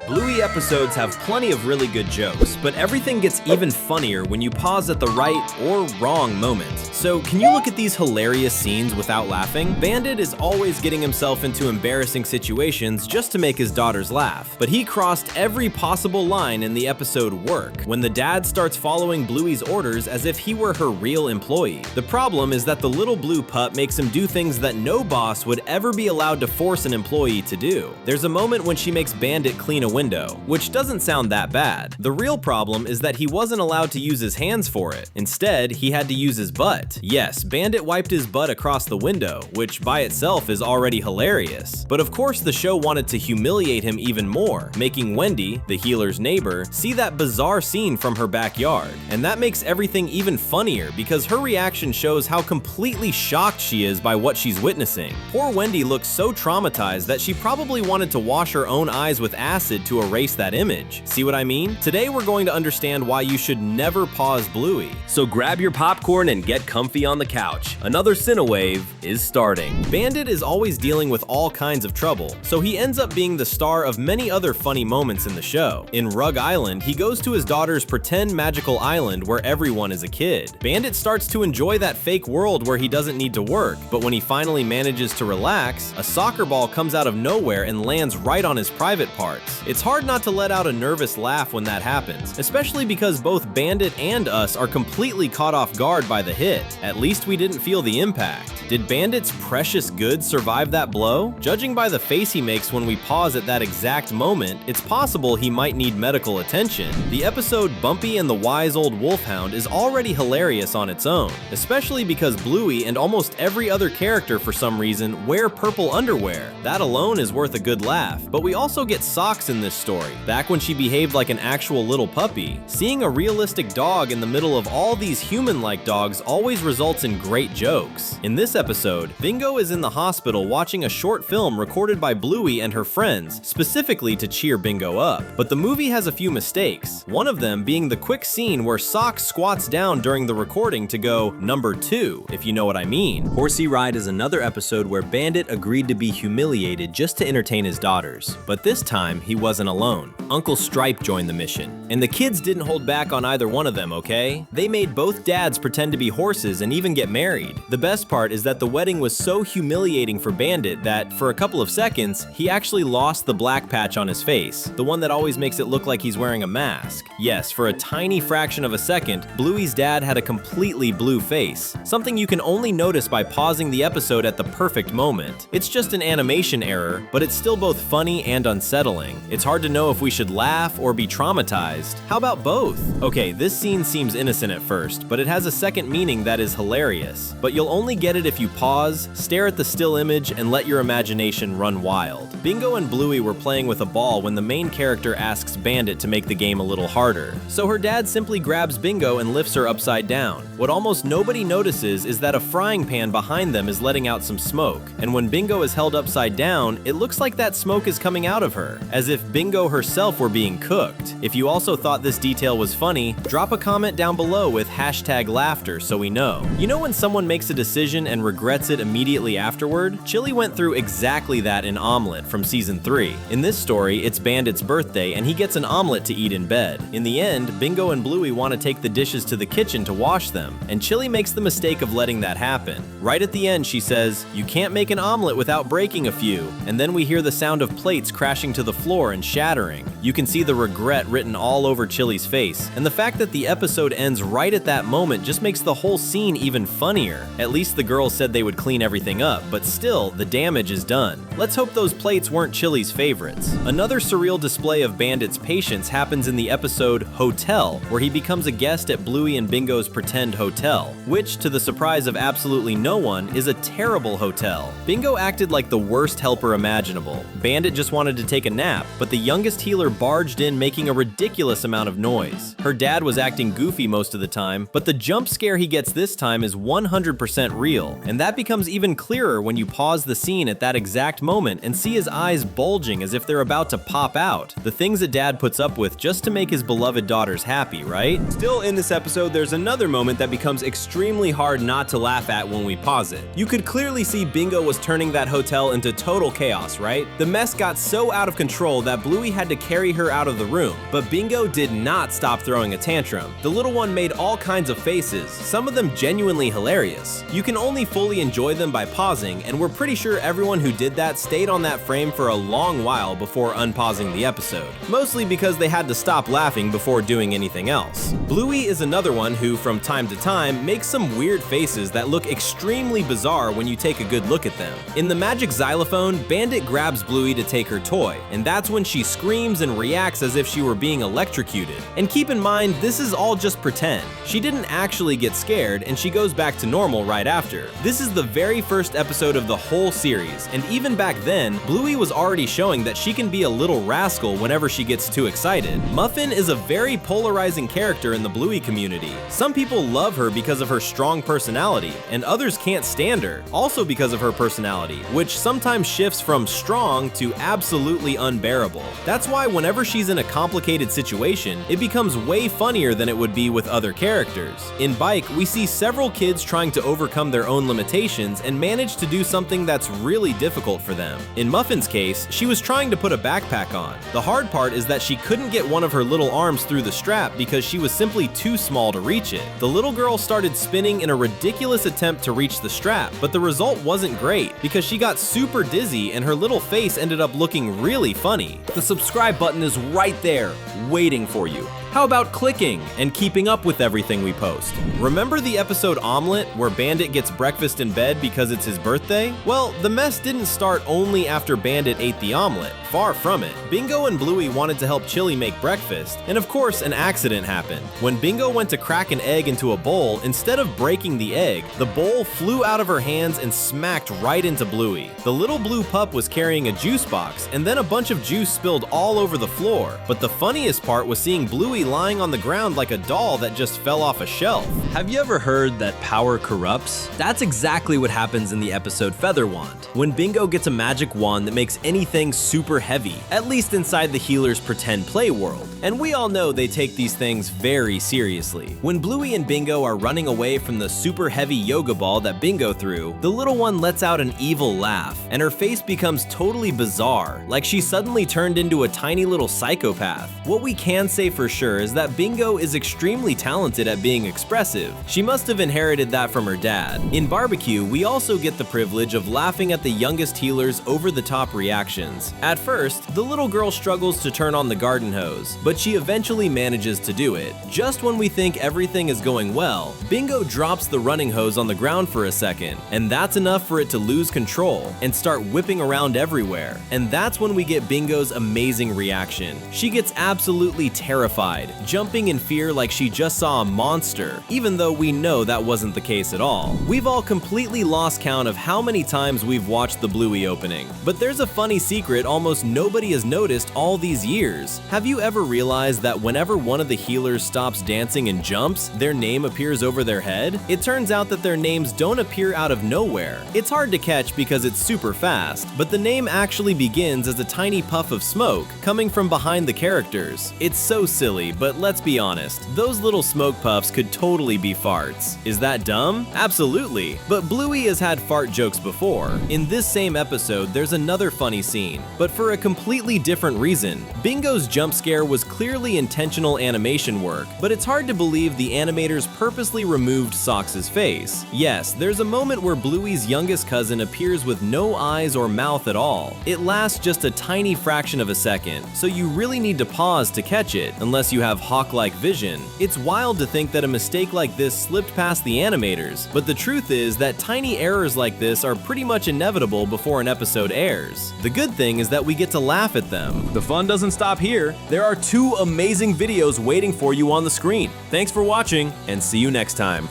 Bluey episodes have plenty of really good jokes, but everything gets even funnier when you pause at the right or wrong moment. So can you look at these hilarious scenes without laughing? Bandit is always getting himself into embarrassing situations just to make his daughters laugh, but he crossed every possible line in the episode Work, when the dad starts following Bluey's orders as if he were her real employee. The problem is that the little blue pup makes him do things that no boss would ever be allowed to force an employee to do. There's a moment when she makes Bandit clean a window, which doesn't sound that bad. The real problem is that he wasn't allowed to use his hands for it. Instead, he had to use his butt. Yes, Bandit wiped his butt across the window, which by itself is already hilarious. But of course the show wanted to humiliate him even more, making Wendy, the healer's neighbor, see that bizarre scene from her backyard. And that makes everything even funnier because her reaction shows how completely shocked she is by what she's witnessing. Poor Wendy looks so traumatized that she probably wanted to wash her own eyes with acid to erase that image. See what I mean? Today we're going to understand why you should never pause Bluey. So grab your popcorn and get comfy on the couch. Another Cinewave is starting. Bandit is always dealing with all kinds of trouble, so he ends up being the star of many other funny moments in the show. In Rug Island, he goes to his daughter's pretend magical island where everyone is a kid. Bandit starts to enjoy that fake world where he doesn't need to work, but when he finally manages to relax, a soccer ball comes out of nowhere and lands right on his private parts. It's hard not to let out a nervous laugh when that happens, especially because both Bandit and us are completely caught off guard by the hit. At least we didn't feel the impact. Did Bandit's precious goods survive that blow? Judging by the face he makes when we pause at that exact moment, it's possible he might need medical attention. The episode Bumpy and the Wise Old Wolfhound is already hilarious on its own, especially because Bluey and almost every other character for some reason wear purple underwear. That alone is worth a good laugh, but we also get Socks in this story. Back when she behaved like an actual little puppy, seeing a realistic dog in the middle of all these human-like dogs always results in great jokes. In this episode, Bingo is in the hospital watching a short film recorded by Bluey and her friends, specifically to cheer Bingo up. But the movie has a few mistakes, one of them being the quick scene where Socks squats down during the recording to go number 2, if you know what I mean. Horsey Ride is another episode where Bandit agreed to be humiliated just to entertain his daughters, but this time he wasn't alone. Uncle Stripe joined the mission, and the kids didn't hold back on either one of them, okay? They made both dads pretend to be horses and even get married. The best part is that the wedding was so humiliating for Bandit that, for a couple of seconds, he actually lost the black patch on his face, the one that always makes it look like he's wearing a mask. Yes, for a tiny fraction of a second, Bluey's dad had a completely blue face, something you can only notice by pausing the episode at the perfect moment. It's just an animation error, but it's still both funny and unsettling. It's hard to know if we should laugh or be traumatized. How about both? Okay, this scene seems innocent at first, but it has a second meaning that is hilarious. But you'll only get it if you pause, stare at the still image, and let your imagination run wild. Bingo and Bluey were playing with a ball when the main character asks Bandit to make the game a little harder. So her dad simply grabs Bingo and lifts her upside down. What almost nobody notices is that a frying pan behind them is letting out some smoke, and when Bingo is held upside down, it looks like that smoke is coming out of her, as if Bingo herself were being cooked. If you also thought this detail was funny, drop a comment down below with #laughter so we know. You know when someone makes a decision and regrets it immediately afterward? Chili went through exactly that in Omelette from season 3. In this story, it's Bandit's birthday and he gets an omelet to eat in bed. In the end, Bingo and Bluey want to take the dishes to the kitchen to wash them, and Chili makes the mistake of letting that happen. Right at the end, she says, "You can't make an omelet without breaking a few," and then we hear the sound of plates crashing to the floor and shattering. You can see the regret written all over Chili's face, and the fact that the episode ends right at that moment just makes the whole scene even funnier. At least the girls said they would clean everything up, but still, the damage is done. Let's hope those plates weren't Chili's favorites. Another surreal display of Bandit's patience happens in the episode Hotel, where he becomes a guest at Bluey and Bingo's pretend hotel, which, to the surprise of absolutely no one, is a terrible hotel. Bingo acted like the worst helper imaginable. Bandit just wanted to take a nap, but the youngest healer barged in making a ridiculous amount of noise. Her dad was acting goofy most of the time, but the jump scare he gets this time is 100% real, and that becomes even clearer when you pause the scene at that exact moment and see his eyes bulging as if they're about to pop out. The things a dad puts up with just to make his beloved daughters happy, right? Still in this episode, there's another moment that becomes extremely hard not to laugh at when we pause it. You could clearly see Bingo was turning that hotel into total chaos, right? The mess got so out of control that Bluey had to carry carry her out of the room, but Bingo did not stop throwing a tantrum. The little one made all kinds of faces, some of them genuinely hilarious. You can only fully enjoy them by pausing, and we're pretty sure everyone who did that stayed on that frame for a long while before unpausing the episode, mostly because they had to stop laughing before doing anything else. Bluey is another one who, from time to time, makes some weird faces that look extremely bizarre when you take a good look at them. In the magic xylophone, Bandit grabs Bluey to take her toy, and that's when she screams and reacts as if she were being electrocuted. And keep in mind, this is all just pretend. She didn't actually get scared, and she goes back to normal right after. This is the very first episode of the whole series, and even back then, Bluey was already showing that she can be a little rascal whenever she gets too excited. Muffin is a very polarizing character in the Bluey community. Some people love her because of her strong personality, and others can't stand her, also because of her personality, which sometimes shifts from strong to absolutely unbearable. That's why whenever she's in a complicated situation, it becomes way funnier than it would be with other characters. In Bike, we see several kids trying to overcome their own limitations and manage to do something that's really difficult for them. In Muffin's case, she was trying to put a backpack on. The hard part is that she couldn't get one of her little arms through the strap because she was simply too small to reach it. The little girl started spinning in a ridiculous attempt to reach the strap, but the result wasn't great because she got super dizzy and her little face ended up looking really funny. The subscribe button is right there, waiting for you. How about clicking and keeping up with everything we post? Remember the episode Omelet, where Bandit gets breakfast in bed because it's his birthday? Well, the mess didn't start only after Bandit ate the omelet. Far from it. Bingo and Bluey wanted to help Chili make breakfast, and of course, an accident happened. When Bingo went to crack an egg into a bowl, instead of breaking the egg, the bowl flew out of her hands and smacked right into Bluey. The little blue pup was carrying a juice box, and then a bunch of juice spilled all over the floor. But the funniest part was seeing Bluey lying on the ground like a doll that just fell off a shelf. Have you ever heard that power corrupts? That's exactly what happens in the episode Feather Wand, when Bingo gets a magic wand that makes anything super heavy, at least inside the healer's pretend play world. And we all know they take these things very seriously. When Bluey and Bingo are running away from the super heavy yoga ball that Bingo threw, the little one lets out an evil laugh, and her face becomes totally bizarre, like she suddenly turned into a tiny little psychopath. What we can say for sure is that Bingo is extremely talented at being expressive. She must have inherited that from her dad. In Barbecue, we also get the privilege of laughing at the youngest healer's over-the-top reactions. At first, the little girl struggles to turn on the garden hose, but she eventually manages to do it. Just when we think everything is going well, Bingo drops the running hose on the ground for a second, and that's enough for it to lose control and start whipping around everywhere. And that's when we get Bingo's amazing reaction. She gets absolutely terrified, jumping in fear like she just saw a monster, even though we know that wasn't the case at all. We've all completely lost count of how many times we've watched the Bluey opening, but there's a funny secret almost nobody has noticed all these years. Have you ever realized that whenever one of the healers stops dancing and jumps, their name appears over their head? It turns out that their names don't appear out of nowhere. It's hard to catch because it's super fast, but the name actually begins as a tiny puff of smoke coming from behind the characters. It's so silly, but let's be honest, those little smoke puffs could totally be farts. Is that dumb? Absolutely. But Bluey has had fart jokes before. In this same episode, there's another funny scene, but for a completely different reason. Bingo's jump scare was clearly intentional animation work, but it's hard to believe the animators purposely removed Socks' face. Yes, there's a moment where Bluey's youngest cousin appears with no eyes or mouth at all. It lasts just a tiny fraction of a second, so you really need to pause to catch it, unless you have hawk-like vision. It's wild to think that a mistake like this slipped past the animators, but the truth is that tiny errors like this are pretty much inevitable before an episode airs. The good thing is that we get to laugh at them. The fun doesn't stop here. There are 2 amazing videos waiting for you on the screen. Thanks for watching, and see you next time.